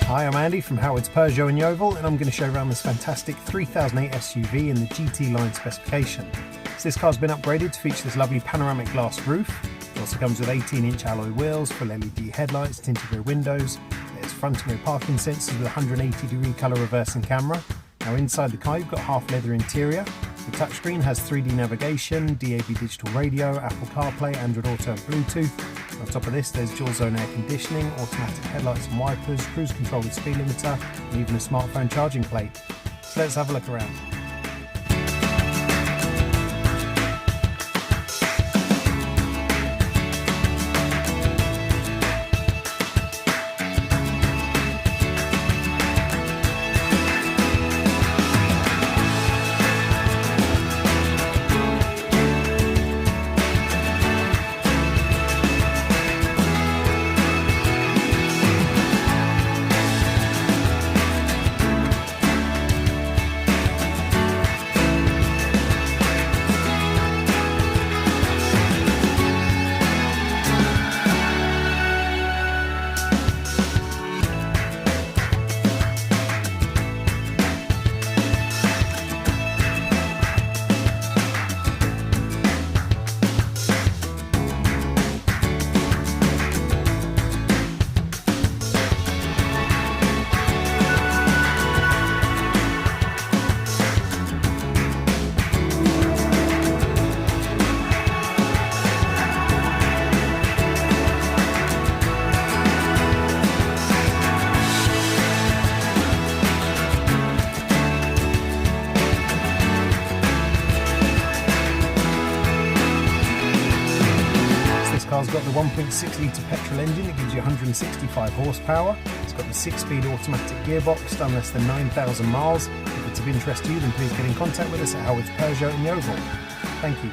Hi, I'm Andy from Howard's Peugeot in Yeovil, and I'm going to show around this fantastic 3008 SUV in the GT line specification. So this car's been upgraded to feature this lovely panoramic glass roof. It also comes with 18-inch alloy wheels, full LED headlights, tinted rear windows. There's front and rear parking sensors with a 180-degree colour reversing camera. Now inside the car you've got half leather interior. The touchscreen has 3D navigation, DAB digital radio, Apple CarPlay, Android Auto and Bluetooth. On top of this there's dual zone air conditioning, automatic headlights and wipers, cruise control with speed limiter and even a smartphone charging plate. So let's have a look around. This car's got the 1.6 litre petrol engine that gives you 165 horsepower. It's got the 6-speed automatic gearbox, done less than 9,000 miles. If it's of interest to you, then please get in contact with us at Howard's Peugeot in Yeovil. Thank you.